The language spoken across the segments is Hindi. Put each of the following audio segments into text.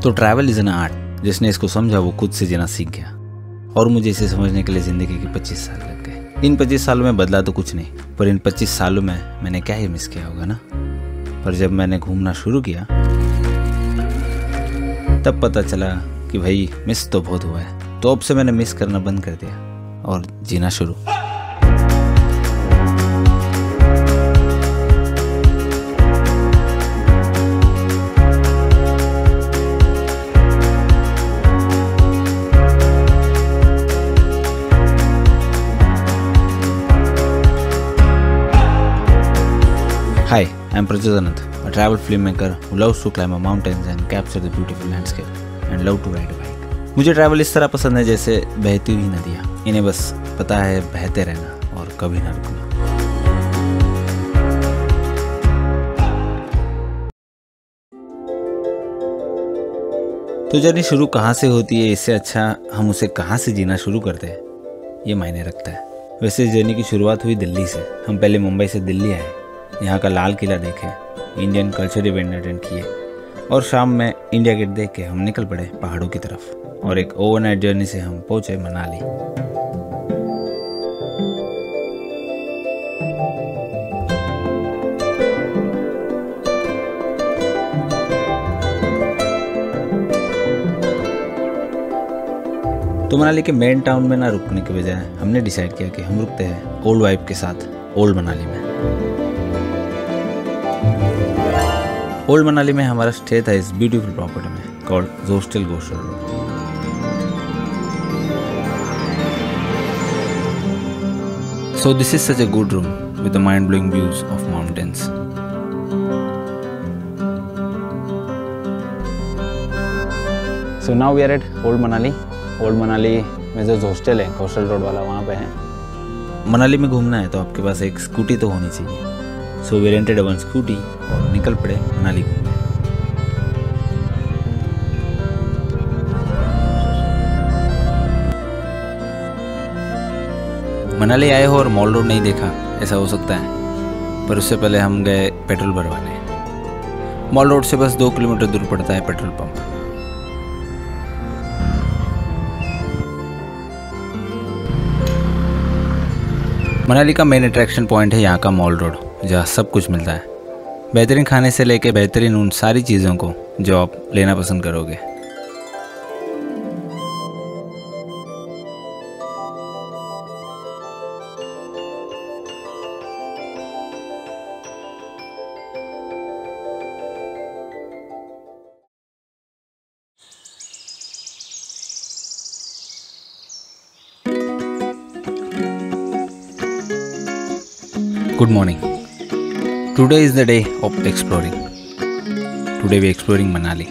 तो ट्रैवल इज़ एन आर्ट। जिसने इसको समझा वो खुद से जीना सीख गया, और मुझे इसे समझने के लिए ज़िंदगी के 25 साल लग गए। इन 25 सालों में बदला तो कुछ नहीं, पर इन 25 सालों में मैंने क्या ही मिस किया होगा ना। पर जब मैंने घूमना शुरू किया तब पता चला कि भाई मिस तो बहुत हुआ है। तो अब से मैंने मिस करना बंद कर दिया और जीना शुरू। Hi, I'm Prajit Anand, a travel filmmaker who loves to climb mountains and capture the beautiful landscape and love to ride a bike. मुझे ट्रैवल इस तरह पसंद है जैसे बहती हुई नदियाँ। इन्हें बस पता है बहते रहना और कभी ना रुकना। तो जर्नी शुरू कहाँ से होती है, इससे अच्छा हम उसे कहाँ से जीना शुरू करते हैं ये मायने रखता है। वैसे इस जर्नी की शुरुआत हुई दिल्ली से। हम पहले मुंबई से दिल्ली आए, यहाँ का लाल किला देखे, इंडियन कल्चर इवेंट अटेंड किए और शाम में इंडिया गेट देख के हम निकल पड़े पहाड़ों की तरफ। और एक ओवरनाइट जर्नी से हम पहुँचे मनाली। तो मनाली के मेन टाउन में ना रुकने के बजाय हमने डिसाइड किया कि हम रुकते हैं ओल्ड वाइब के साथ ओल्ड मनाली में। ओल्ड मनाली में हमारा स्टे था इस ब्यूटीफुल प्रॉपर्टी में called Zostel Goshal road. So this is such a good room with the mind-blowing views of mountains. So now we are at Old Manali. Old Manali में जो हॉस्टल है कोस्टल रोड वाला वहाँ पे है। मनाली में घूमना है तो आपके पास एक स्कूटी तो होनी चाहिए। So we rented one scooty और निकल पड़े मनाली घूमने। मनाली आए हो और मॉल रोड नहीं देखा, ऐसा हो सकता है, पर उससे पहले हम गए पेट्रोल भरवाने। मॉल रोड से बस 2 किलोमीटर दूर पड़ता है पेट्रोल पंप। मनाली का मेन अट्रैक्शन पॉइंट है यहाँ का मॉल रोड, जहाँ सब कुछ मिलता है। बेहतरीन खाने से लेके बेहतरीन उन सारी चीज़ों को जो आप लेना पसंद करोगे। Good morning. Today is the day of exploring. Today we are exploring Manali.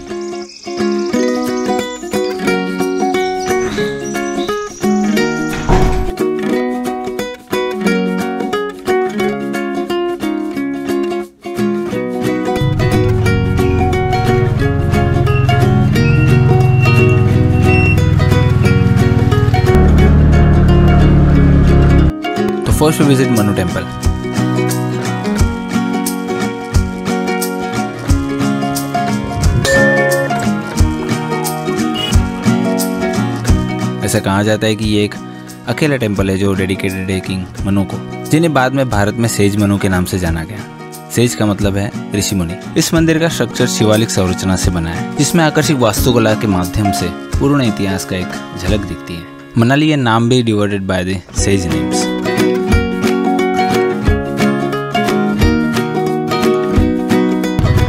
So first we visit Manu Temple. ऐसा कहा जाता है कि ये एक अकेला टेम्पल है जो डेडिकेटेड है किंग मनु को, जिन्हें बाद में भारत में सेज मनु के नाम से जाना गया। सेज का मतलब है ऋषि मुनि। इस मंदिर का स्ट्रक्चर शिवालिक संरचना से बना है, जिसमें आकर्षक वास्तुकला के माध्यम से पूर्ण इतिहास का एक झलक दिखती है। मनाली ये नाम भी divided by the sage names.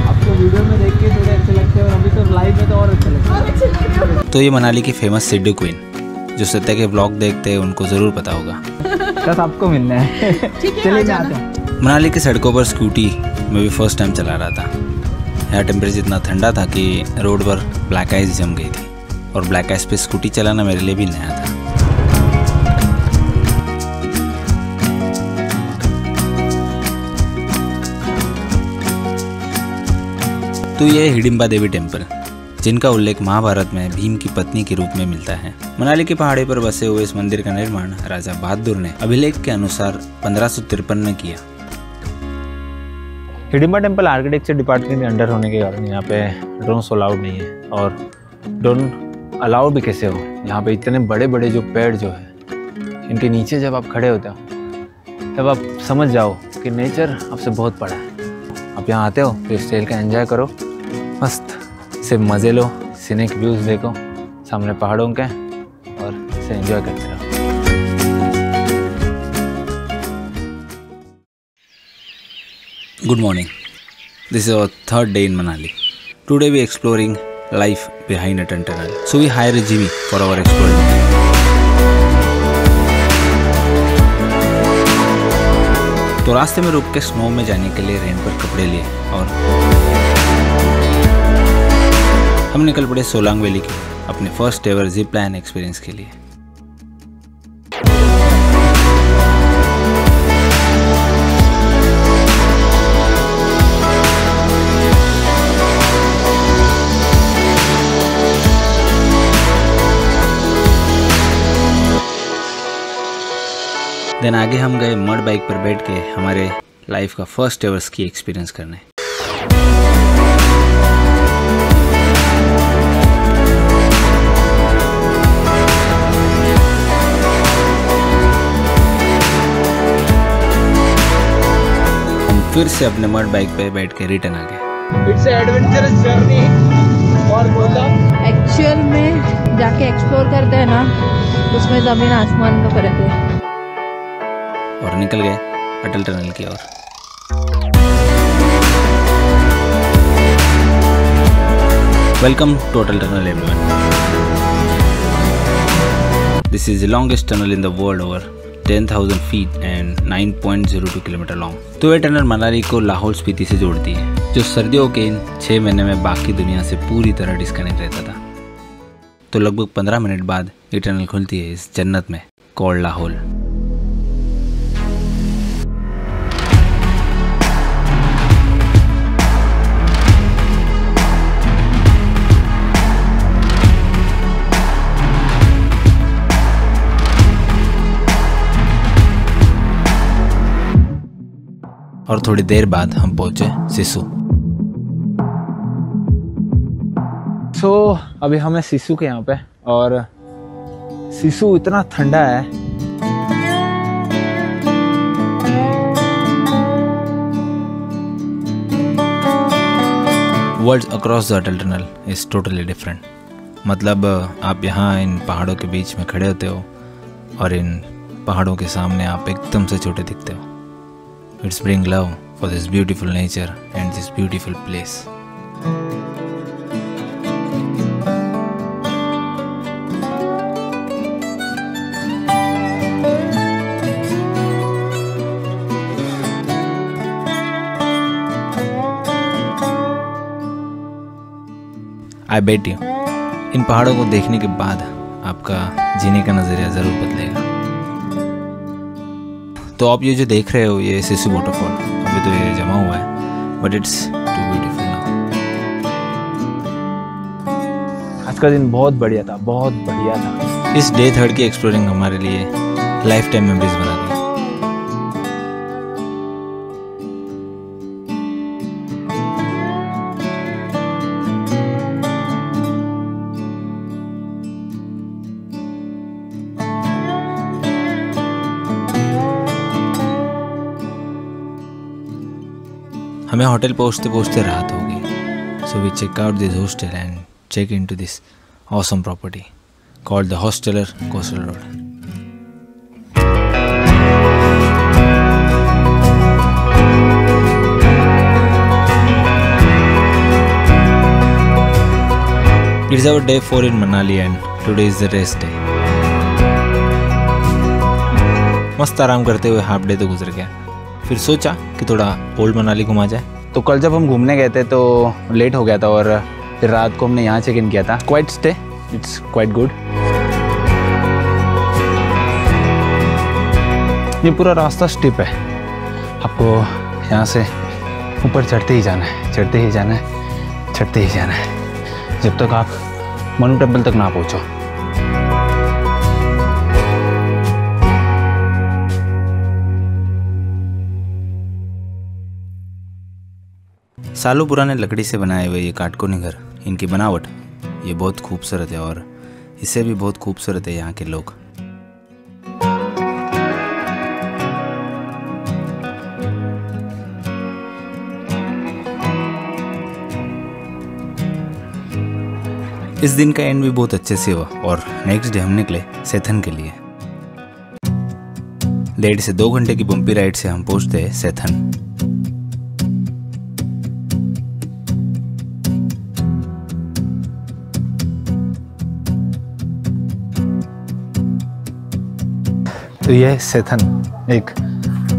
आपको वीडियो में देख के थोड़े अच्छे लगते हैं और अभी तो लाइव में तो और अच्छे लगते हैं। तो ये मनाली की फेमस सिड्डू क्वीन, जो सत्या के ब्लॉग देखते हैं उनको जरूर पता होगा। बस आपको मिलना है। चलिए मैं आता हूँ। मनाली की सड़कों पर स्कूटी मैं भी फर्स्ट टाइम चला रहा था। यहाँ टेम्परेचर इतना ठंडा था कि रोड पर ब्लैक आइस जम गई थी, और ब्लैक आइस पे स्कूटी चलाना मेरे लिए भी नया था। तो ये हिडिंबा देवी टेम्पल, जिनका उल्लेख महाभारत में भीम की पत्नी के रूप में मिलता है। मनाली की पहाड़ी पर बसे हुए इस मंदिर का निर्माण राजा बहादुर ने अभिलेख के अनुसार 1553 में किया। हिडिंबा टेम्पल आर्किटेक्चर डिपार्टमेंट के अंडर होने के कारण यहाँ पे ड्रोन्स अलाउड नहीं है। और ड्रोन अलाउड भी कैसे हो, यहाँ पे इतने बड़े बड़े जो पेड़ जो है इनके नीचे जब आप खड़े होते हो तब आप समझ जाओ कि नेचर आपसे बहुत बड़ा है। आप यहाँ आते हो तो इस ट्रेल का एंजॉय करो, मस्त से मज़े लो, सीनिक व्यूज़ देखो सामने पहाड़ों के और इसे एंजॉय करते रहो। Good morning. This is our third day in Manali. Today we are exploring life behind a tunnel. So we hire a GV for our exploring. तो रास्ते में रुक के स्नो में जाने के लिए रेंट पर कपड़े लिए और हम निकल पड़े सोलांग वैली की अपने first ever zip line experience के लिए। देन आगे हम गए मड बाइक पर बैठ के हमारे लाइफ का फर्स्ट एवर स्की एक्सपीरियंस करने। हम फिर से अपने मड बाइक पे बैठ के रिटर्न आ गए। इट्स एडवेंचरस जर्नी और बोला एक्चुअल में जाके एक्सप्लोर करते हैं ना, उसमें ज़मीन आसमान का फर्क है। और निकल गए अटल टनल की ओर। Welcome to Atal tunnel everyone. This is the longest tunnel in the world, over 10,000 feet and 9.02 kilometre long. तो ये टनल मनाली को लाहौल स्पीति से जोड़ती है, जो सर्दियों के इन 6 महीने में बाकी दुनिया से पूरी तरह डिस्कनेक्ट रहता था। तो लगभग 15 मिनट बाद ये टनल खुलती है इस जन्नत में कॉल्ड लाहौल। और थोड़ी देर बाद हम पहुंचे सिसु। अभी हमें सिसु के यहाँ पे, और सिसु इतना ठंडा है। World across the Atal tunnel is totally different. मतलब आप यहाँ इन पहाड़ों के बीच में खड़े होते हो और इन पहाड़ों के सामने आप एकदम से छोटे दिखते हो। It's bring love for this beautiful nature and this beautiful place. I bet you, इन पहाड़ों को देखने के बाद आपका जीने का नज़रिया ज़रूर बदलेगा। तो आप ये जो देख रहे हो ये सिसु वाटरफॉल, अभी तो ये जमा हुआ है, but it's too beautiful now. आज का दिन बहुत बढ़िया था, बहुत बढ़िया था। इस डे 3 की एक्सप्लोरिंग हमारे लिए लाइफ टाइम मेमोरीज बना दी। हमें होटल पहुंचते पहुंचते रात हो गई। So we check out this hostel and check into this awesome property called the Hosteller coastal road. It's our day 4 in Manali and today is the rest day. मस्त आराम करते हुए हाफ डे तो गुजर गया। फिर सोचा कि थोड़ा ओल्ड मनाली घुमा जाए। तो कल जब हम घूमने गए थे तो लेट हो गया था और फिर रात को हमने यहाँ चेक इन किया था। Quite stay, it's quite good. ये पूरा रास्ता स्टिप है, आपको यहाँ से ऊपर चढ़ते ही जाना है, चढ़ते ही जाना है, चढ़ते ही जाना है, जब तक आप मनु टेम्पल तक ना पहुँचो। सालों पुराने लकड़ी से बनाए हुए ये काटकोनी घर, इनकी बनावट ये बहुत खूबसूरत है और इससे भी बहुत खूबसूरत है यहाँ के लोग। इस दिन का एंड भी बहुत अच्छे से हुआ और नेक्स्ट डे हम निकले सेथन के लिए। 1.5 से 2 घंटे की बम्पी राइड से हम पहुंचते हैं सेथन। तो यह है सेथन, एक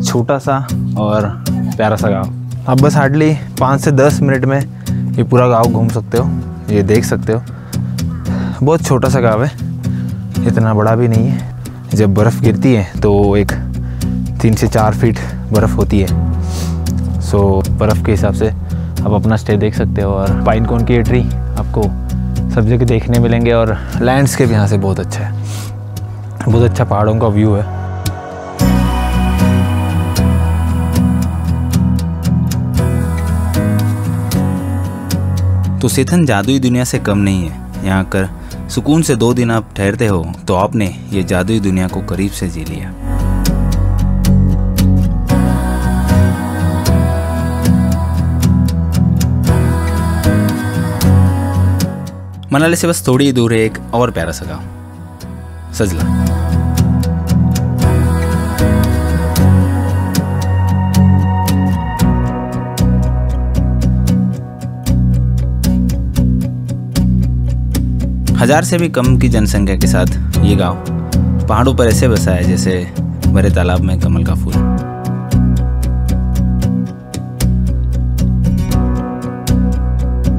छोटा सा और प्यारा सा गांव। आप बस हार्डली 5 से 10 मिनट में ये पूरा गांव घूम सकते हो, ये देख सकते हो। बहुत छोटा सा गांव है, इतना बड़ा भी नहीं है। जब बर्फ़ गिरती है तो एक 3 से 4 फीट बर्फ़ होती है। सो बर्फ़ के हिसाब से आप अपना स्टे देख सकते हो। और पाइन कोन की ट्री आपको सब जगह देखने मिलेंगे और लैंडस्केप यहाँ से बहुत अच्छा है, बहुत अच्छा पहाड़ों का व्यू है। तो सेथन जादुई दुनिया से कम नहीं है। यहाँ कर सुकून से 2 दिन आप ठहरते हो तो आपने ये जादुई दुनिया को करीब से जी लिया। मनाली से बस थोड़ी ही दूर है एक और प्यारा सा गाँव, सजला। हजार से भी कम की जनसंख्या के साथ ये गांव पहाड़ों पर ऐसे बसा है जैसे भरे तालाब में कमल का फूल।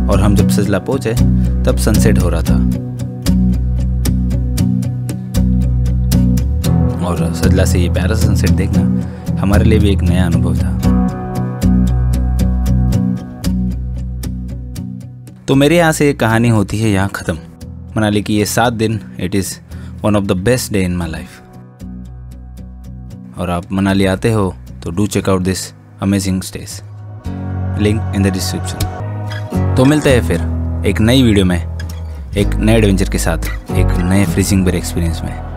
और हम जब सजला पहुंचे तब सनसेट हो रहा था और सजला से ये प्यारा सा सनसेट देखना हमारे लिए भी एक नया अनुभव था। तो मेरे यहाँ से एक कहानी होती है यहाँ ख़त्म। मनाली की ये 7 दिन it is one of the best day in my life. और आप मनाली आते हो तो do check out this amazing stage, link in the description. तो मिलते हैं फिर एक नई वीडियो में एक नए एडवेंचर के साथ, एक नए फ्रीजिंग बेयर एक्सपीरियंस में।